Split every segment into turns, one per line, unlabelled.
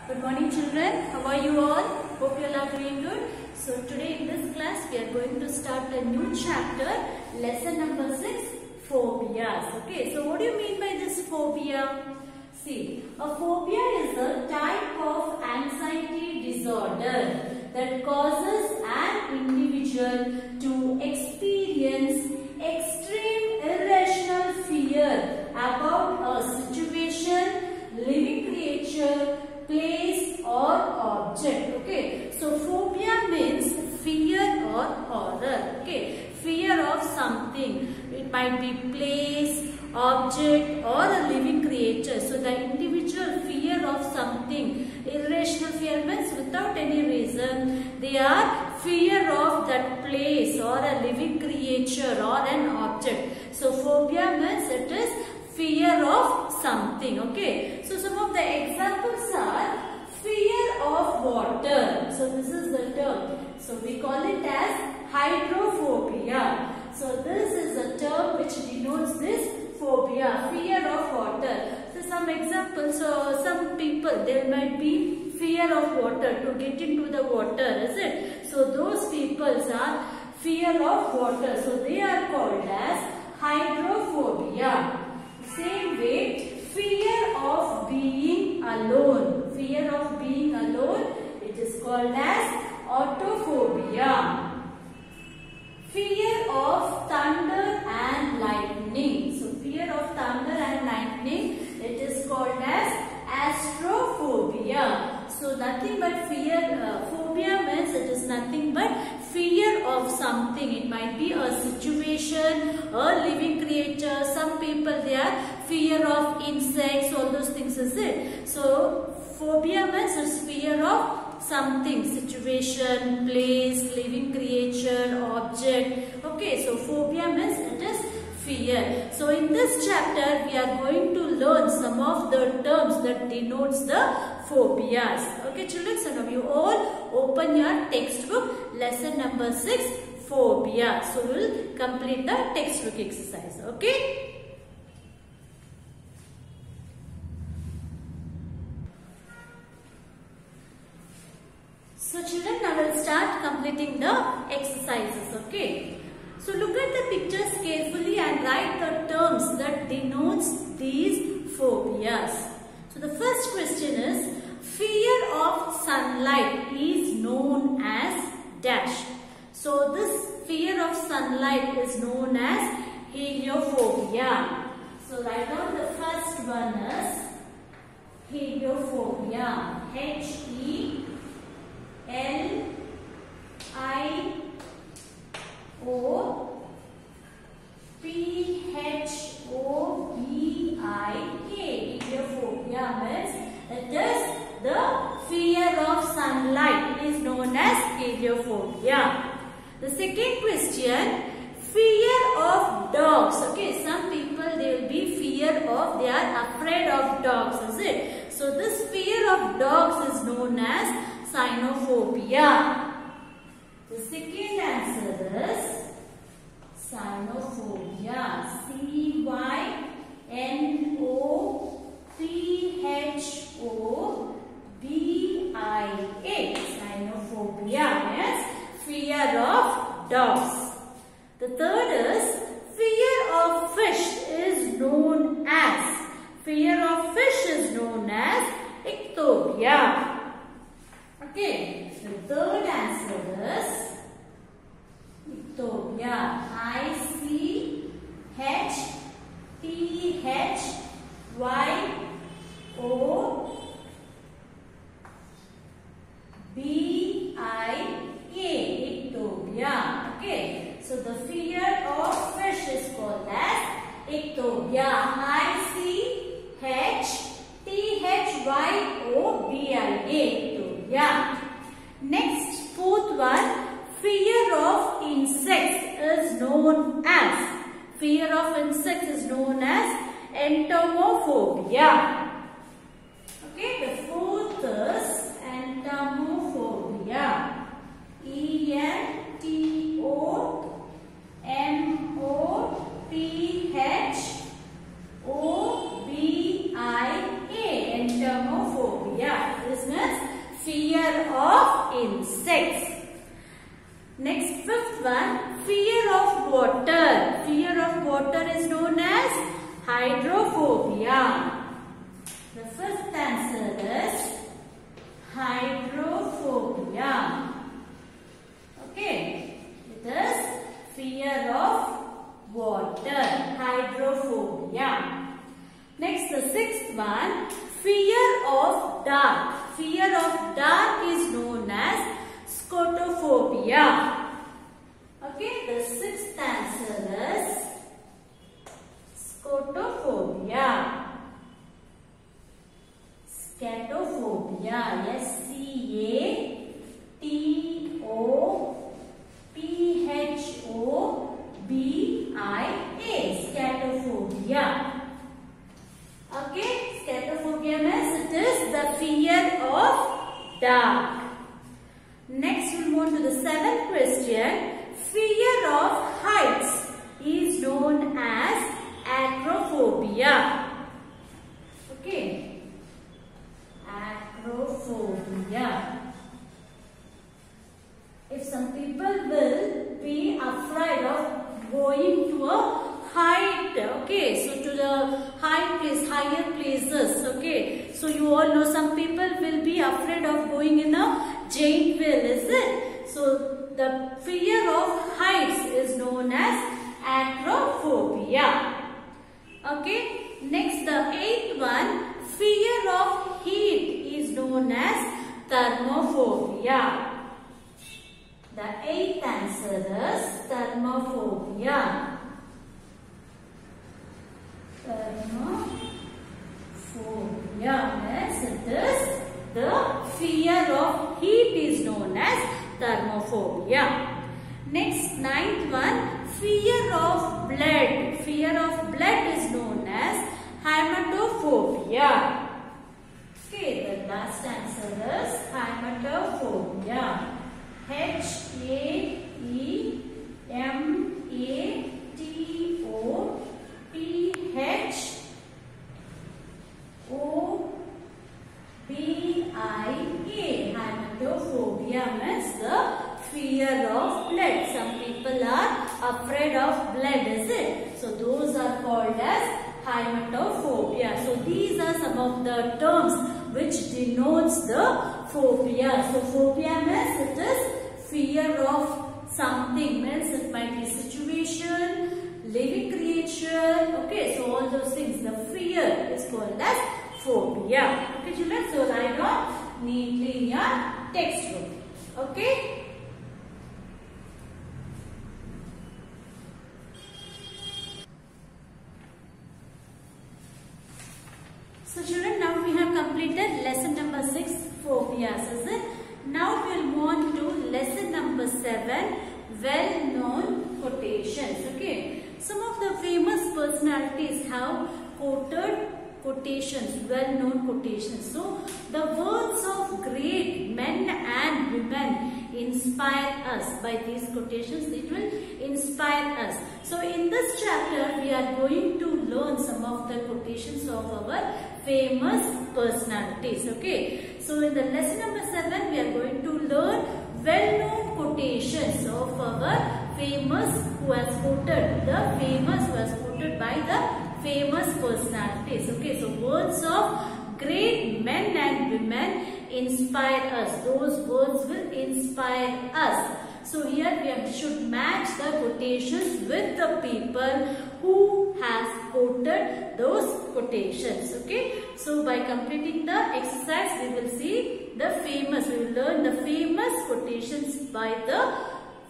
Good morning children, how are you all? Hope you all are doing good. So today in this class we are going to start a new chapter, lesson number 6, phobias. Okay, so what do you mean by this phobia? See, a phobia is a type of anxiety disorder that causes an individual to experience extreme irrational fear about a situation, living creature, place or object. Okay, so phobia means fear or horror. Okay, fear of something. It might be place, object or a living creature. So the individual fear of something. Irrational fear means without any reason they are fear of that place or a living creature or an object. So phobia means it is fear of something. Okay, so some of the examples are fear of water. So this is the term. So we call it as hydrophobia. So this is a term which denotes this phobia, fear of water. So some examples, so some people, there might be fear of water, to get into the water, is it? So those people are fear of water. So they are called as hydrophobia. Same way, fear of being alone. Fear of being alone, it is called as autophobia. Fear of thunder and lightning. So fear of thunder and lightning, it is called as astrophobia. So nothing but fear, phobia means it is nothing but fear of something. It might be a situation, a living creature. Some people, they are fear of insects, all those things, is it? So phobia means it's fear of something, situation, place, living creature, object. Okay, so phobia means it is fear. So in this chapter we are going to learn some of the terms that denotes the phobias. Okay children, so now you all open your textbook, lesson number 6, phobia. So we will complete the textbook exercise. Okay. So children, now we'll start completing the exercises. Okay. So look at the pictures carefully and write the terms that denotes these phobias. So the first question is, fear of sunlight is known as dash. So this fear of sunlight is known as heliophobia. So write down the first one is heliophobia. H-E-L-I-O-P-H-O-B-I-K. Heliophobia means it is the fear of sunlight is known as heliophobia. The second question, fear of dogs. Okay, some people they will be fear of, they are afraid of dogs, is it? So this fear of dogs is known as cynophobia. The second answer is cynophobia. C-Y-N-O-P-H-O-B-I-A. Cynophobia means fear of dogs. The third is fear of fish is known as, ichthyobia. Okay, the third answer is ichthyobia. I-C-H-T-H-Y-O-B-I-A. Ichthyobia. Okay, so the fear of fish is called as ichthyobia. I-C-H-T-H-Y-O-B-I-A. Next, fourth one, fear of insects is known as, entomophobia. Okay, the fourth is entomophobia. E-N-T-O-M-O-P-H-O-B-I-A. Entomophobia. This means fear of insects. Next, fifth one, fear of water. Fear of water is known as hydrophobia. The fifth answer is hydrophobia. Okay, it is fear of water, hydrophobia. Next, the sixth one, fear of dark. Fear of dark is known as scotophobia. Okay, the sixth answer is scotophobia. Scatophobia. S-C-A-T-O-P-H-O-B-I-A. Scatophobia. Okay, scatophobia means it is the fear of dark. Next, we move on to the seventh question. Fear of heights is known as acrophobia. Okay, acrophobia. If some people will be afraid of going to a height, okay, so to the high place, higher places, okay, so you all know some people will be afraid of going in a giant wheel, is it? So the fear of heights is known as acrophobia. Okay, next, the eighth one, fear of heat is known as thermophobia. The eighth answer is thermophobia. Thermophobia means it is the fear of heat is known as thermophobia. Next, ninth one, fear of blood. Fear of blood is known as hematophobia. Okay, the last answer is hematophobia. H-E-M-A-T-O-P-H-O-B-I-A. Hematophobia means the fear of blood. Some people are afraid of blood, is it? So those are called as hematophobia. So these are some of the terms which denotes the phobia. So phobia means it is fear of something, means it might be situation, living creature, okay, so all those things, the fear is called as phobia. Okay children, so write down neatly in your textbook. Okay. So children, now we have completed lesson number 6, phobias, is it? Now we will move on to lesson number 7, well-known quotations. Okay, some of the famous personalities have quoted quotations, well-known quotations. So the words of great men and women inspire us. By these quotations, it will inspire us. So in this chapter, we are going to learn some of the quotations of our famous personalities. Okay, so in the lesson number 7, we are going to learn well-known quotations of our famous who has quoted, the famous who has quoted by the famous personalities. Okay, so words of great men and women inspire us. Those words will inspire us. So here we should match the quotations with the people who has quoted those quotations. Okay, so by completing the exercise, we will see the famous, we will learn the famous quotations by the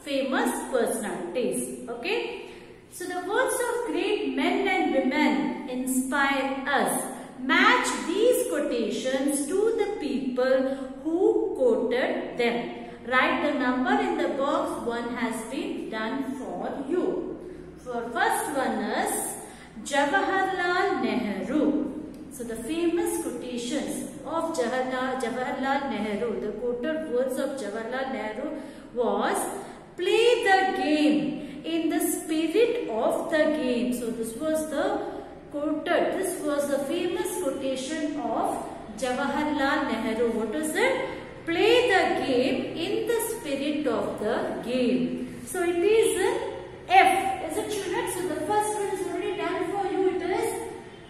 famous personalities. Okay, so the words of great men and women inspire us. Match these quotations to the people who quoted them. Write the number in the box. One has been done for you. For first one is Jawaharlal Nehru. So the famous quotations of Jawaharlal Nehru, the quoted words of Jawaharlal Nehru was, play the game in the spirit of the game. So this was the quoted, this was the famous quotation of Jawaharlal Nehru. What is it? play the game in the spirit of the game. So it is F. Is it, children? So the first one is already done for you. It is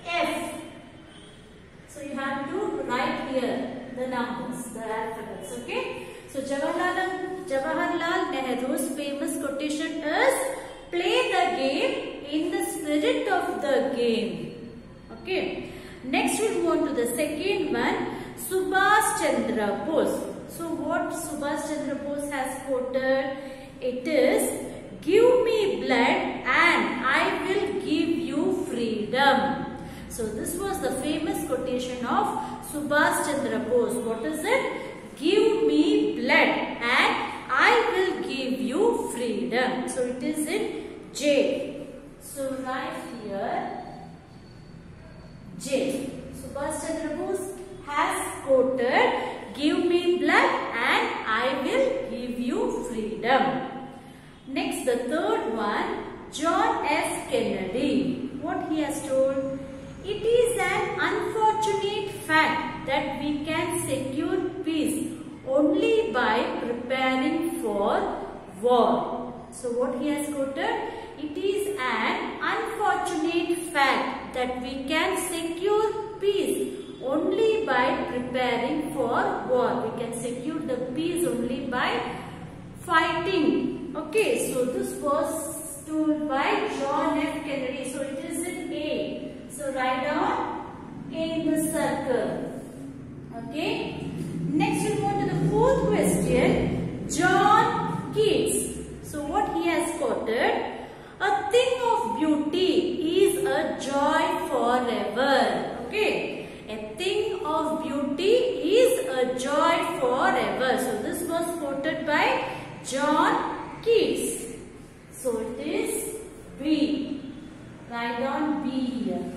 F. So you have to write here the numbers, the alphabets. Okay. So Jawaharlal Nehru's famous quotation is play the game in the spirit of the game. Okay. Next we move on to the second one, Subhash Chandra Bose. So what Subhash Chandra Bose has quoted? It is, give me blood and I will give you freedom. So this was the famous quotation of Subhash Chandra Bose. What is it? Give me blood and I will give you freedom. So it is in J. So write here J. Subhash Chandra Bose has quoted, give me blood and I will give you freedom. Next, the third one, John F. Kennedy. What he has told? It is an unfortunate fact that we can secure peace only by preparing for war. So what he has quoted? It is an unfortunate fact that we can secure peace only by preparing for war. We can secure the peace only by fighting. Okay, so this was told by John F. Kennedy. So it is in A. So write down A in the circle. Okay. Next we move to the fourth question. John Keats. So what he has quoted? A thing of beauty is a joy forever. Okay. A thing of beauty is a joy forever. So this was quoted by John Keats. So it is B. Write down B here.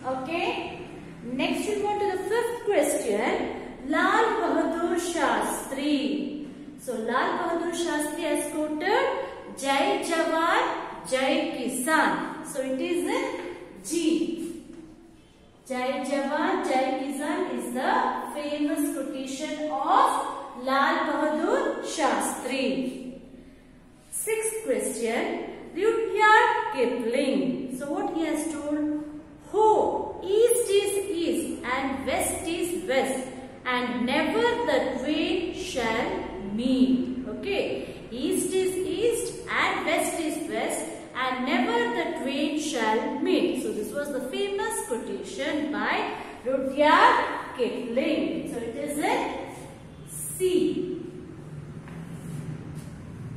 Okay. Next we go to the fifth question. Lal Bahadur Shastri. So Lal Bahadur Shastri has quoted Jai Jawan, Jai Kisan. So it is in G. Jai Jawan, Jai Kisan is the famous quotation of Lal Bahadur Shastri. Sixth question, Rudyard Kipling. So what he has told? Ho, east is east and west is west, and never the twain shall meet. Okay, east is east and west is west, and never the twain shall meet. So this was the famous quotation by Rudyard Kipling. So it is in C.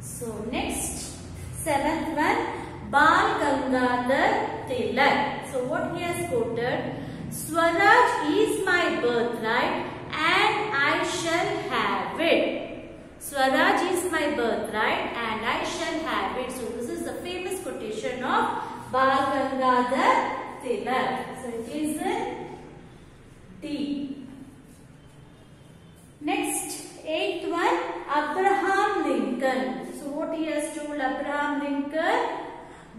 So next, seventh one, Bal Gangadhar Tilak. So what he has quoted? Swaraj is my birthright and I shall have it. Swaraj is my birthright and I shall have it. So this is the famous quotation of Bal Gangadhar Tilak. So it is in D. Next, eighth one, Abraham Lincoln. So what he has told Abraham Lincoln?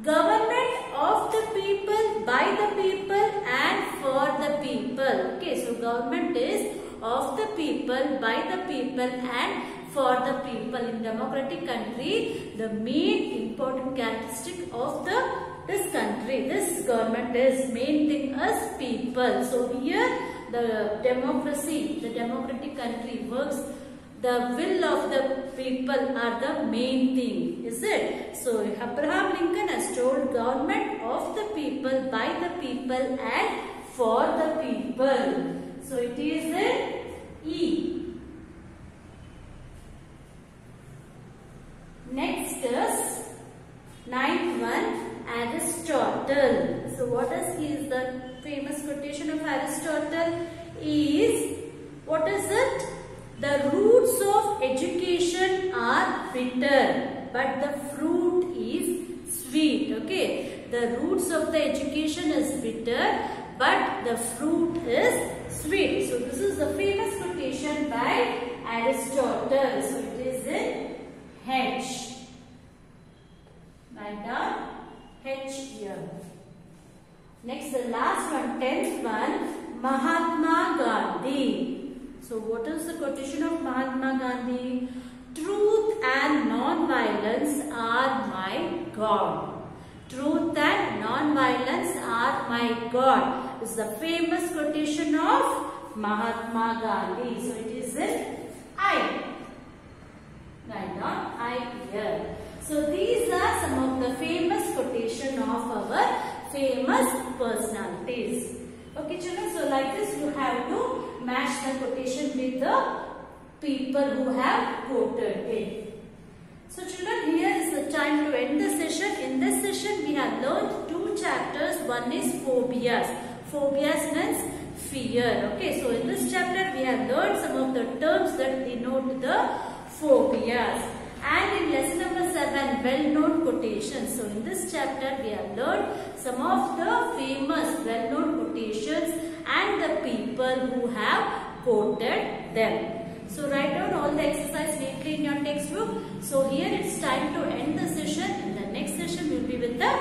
Government of the people, by the people and for the people. Okay, so government is of the people, by the people and for the people. In democratic country, the main important characteristic of this country, this government is main thing as people. So here the democracy, the democratic country works. The will of the people are the main thing, is it? So Abraham Lincoln has told government of the people, by the people and for the people. So it is in E. Next is ninth one, Aristotle. So what is the famous quotation of Aristotle? Is, what is it? The roots of education are bitter, but the fruit is sweet. Okay, the roots of the education is bitter, but the fruit is sweet. So this is the famous quotation by Aristotle. So it is in H. Write down H here. Next, the last one, 10th one, Mahatma Gandhi. So what is the quotation of Mahatma Gandhi? Truth and non-violence are my God. Truth and non-violence are my God. This is the famous quotation of Mahatma Gandhi. So it is in I. Write down I here. So these are some of the famous quotation of our famous personalities. Okay children, so like this you have to match the quotation with the people who have quoted it. So children, here is the time to end the session. In this session we have learned two chapters. One is phobias. Phobias means fear. Okay, so in this chapter we have learned some of the terms that denote the phobias. And in lesson number 7, well-known quotations. So in this chapter we have learned some of the famous well-known quotations and the people who have quoted them. So write down all the exercise neatly in your textbook. So here it's time to end the session. In the next session we'll be with the